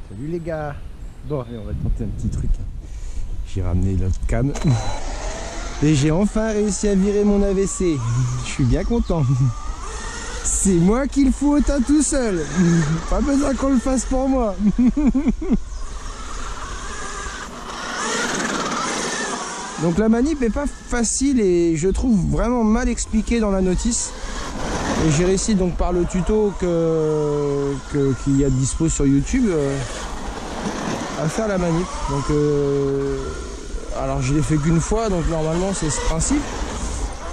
Salut les gars. Bon, allez, on va tenter un petit truc. J'ai ramené l'autre cam. Et j'ai enfin réussi à virer mon AVC. Je suis bien content. C'est moi qui le fous au tas tout seul. Pas besoin qu'on le fasse pour moi. Donc la manip est pas facile et je trouve vraiment mal expliquée dans la notice. Et j'ai réussi donc par le tuto qu'il y a dispo sur YouTube à faire la manip. Donc alors je l'ai fait qu'une fois, donc normalement c'est ce principe.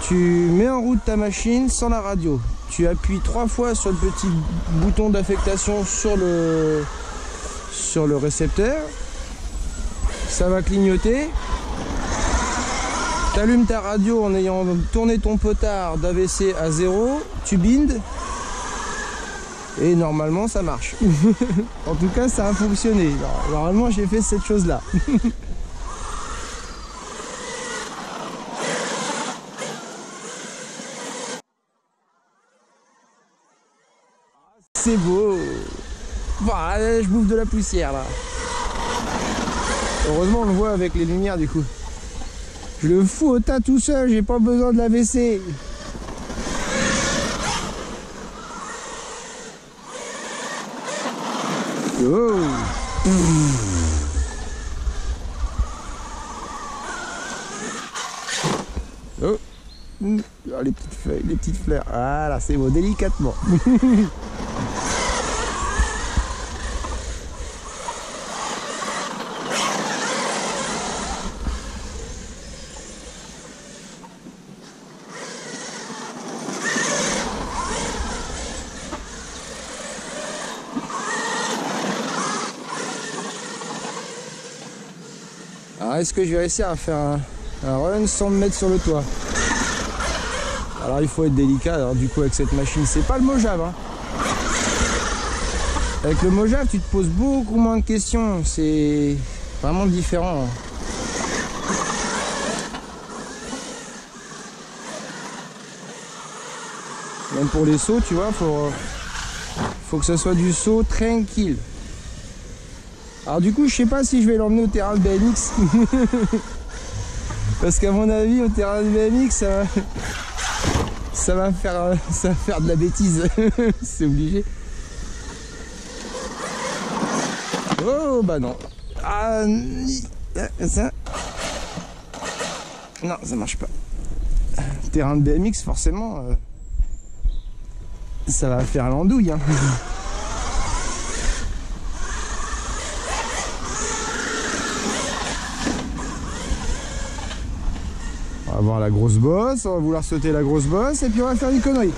Tu mets en route ta machine sans la radio. Tu appuies 3 fois sur le petit bouton d'affectation sur le récepteur. Ça va clignoter. Tu allumes ta radio en ayant tourné ton potard d'AVC à 0. Tu bindes. Et normalement ça marche. En tout cas ça a fonctionné. Normalement j'ai fait cette chose là. C'est beau. Voilà, je bouffe de la poussière là. Heureusement on le voit avec les lumières du coup. Je le fous au tas tout seul, j'ai pas besoin de l'AVC. Oh. Oh. Oh, les petites feuilles, les petites fleurs. Voilà, c'est beau, délicatement. Alors est-ce que je vais réussir à faire un run sans me mettre sur le toit? Alors il faut être délicat, alors du coup avec cette machine, c'est pas le Mojave hein. Avec le Mojave tu te poses beaucoup moins de questions, c'est vraiment différent hein. Même pour les sauts tu vois, faut que ça soit du saut tranquille. Alors du coup je sais pas si je vais l'emmener au terrain de BMX. Parce qu'à mon avis au terrain de BMX ça va faire de la bêtise. C'est obligé. Oh bah non. Ah, ça. Non ça marche pas. Terrain de BMX forcément ça va faire l'andouille hein. On va voir la grosse bosse, on va vouloir sauter la grosse bosse et puis on va faire une connerie.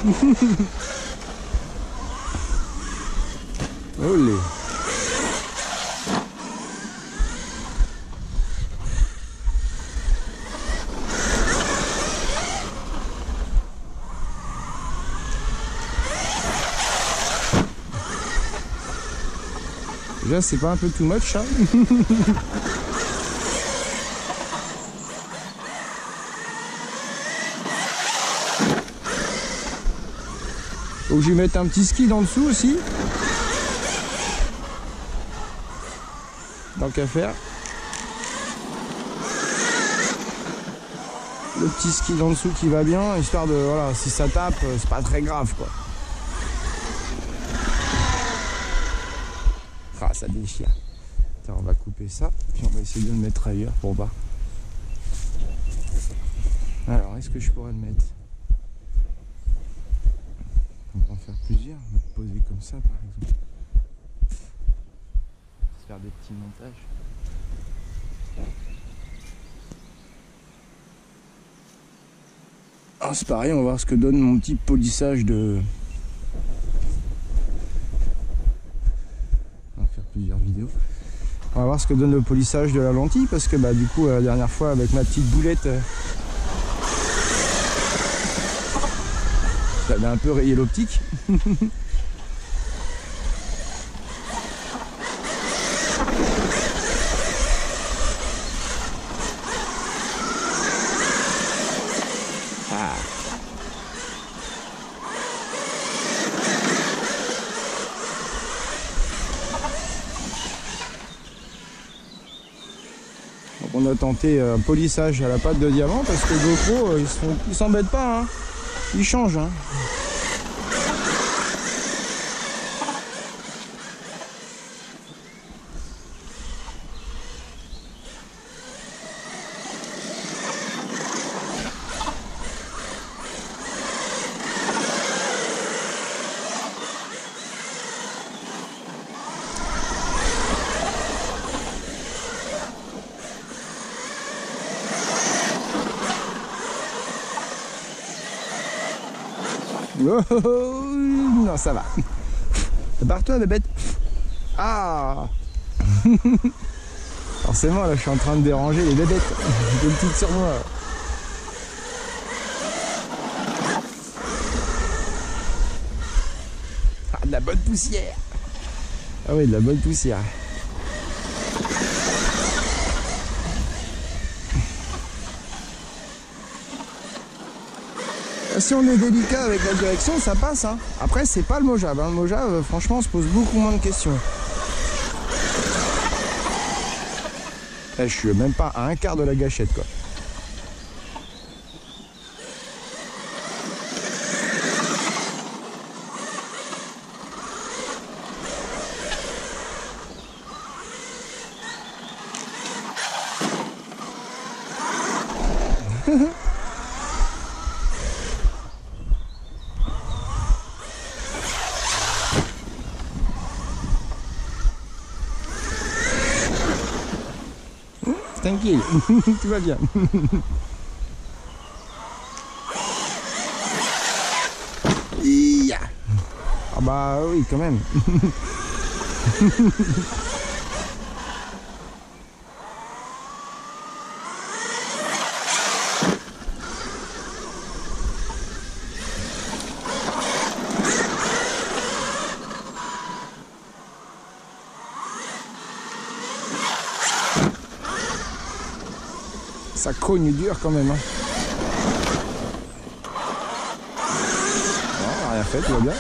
Olé. Déjà c'est pas un peu too much hein. Faut que je vais mettre un petit ski dans dessous aussi. Tant qu'à faire. Le petit ski dans dessous qui va bien, histoire de, voilà, si ça tape, c'est pas très grave quoi. Ah, ça déchire. Tiens, on va couper ça, puis on va essayer de le mettre ailleurs pour voir. Alors, est-ce que je pourrais le mettre? On va en faire plusieurs, on va le poser comme ça par exemple. Faire des petits montages. Alors c'est pareil, on va voir ce que donne mon petit polissage de... On va faire plusieurs vidéos. On va voir ce que donne le polissage de la lentille parce que bah du coup la dernière fois avec ma petite boulette j'avais un peu rayé l'optique. Donc on a tenté un polissage à la pâte de diamant parce que GoPro ils s'embêtent pas, hein. Ils changent, hein. Oh, non, ça va. Barre-toi, bébête. Ah. Forcément, là, je suis en train de déranger les bébêtes. Des petites sur moi. Ah, de la bonne poussière. Ah oui, de la bonne poussière. Si on est délicat avec la direction, ça passe, hein. Après, c'est pas le Mojave, hein. Le Mojave, franchement, on se pose beaucoup moins de questions. Je suis même pas à un quart de la gâchette, quoi. Tranquille, tout va bien. Ah bah oui, quand même. Ça cogne dur quand même, hein. Non, rien fait, tout va bien.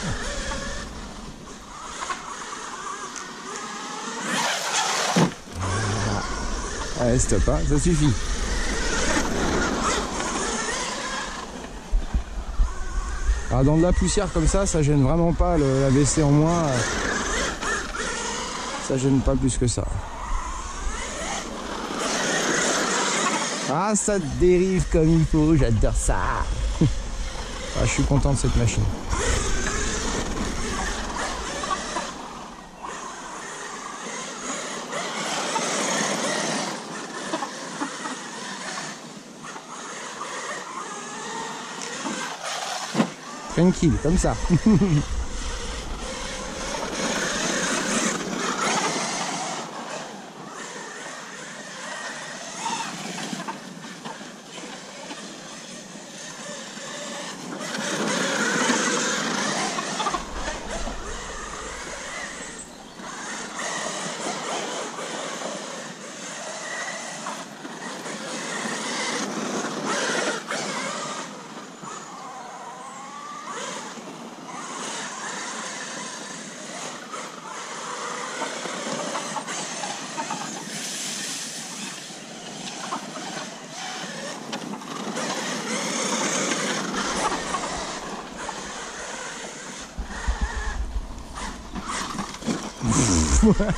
Allez, stop, hein, ça suffit. Alors, dans de la poussière comme ça gêne vraiment pas la WC en moins. Ça gêne pas plus que ça. Ah, ça dérive comme il faut, j'adore ça. Ah, je suis content de cette machine. Tranquille, comme ça.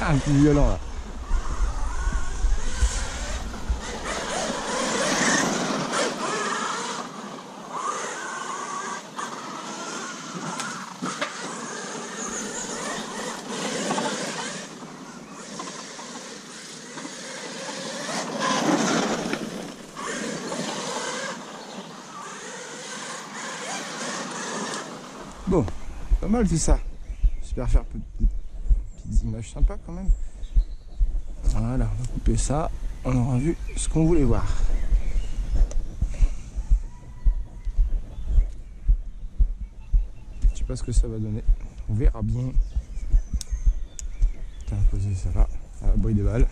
Un peu violent là. Bon, pas mal tout ça. J'espère faire petites images sympas quand même. Voilà, on va couper ça. On aura vu ce qu'on voulait voir. Je sais pas ce que ça va donner. On verra bien. Tiens, poser ça là. À la bruit des balles.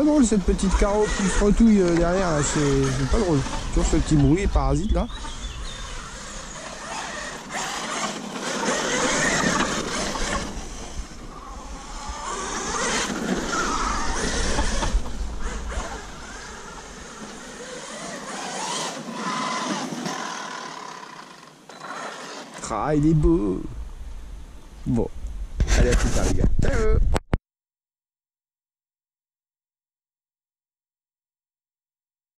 drôle cette petite carreau qui fretouille derrière là, c'est pas drôle. Toujours ce petit bruit parasite là. Ah, il est beau. Bon, allez à plus tard les gars. Ciao.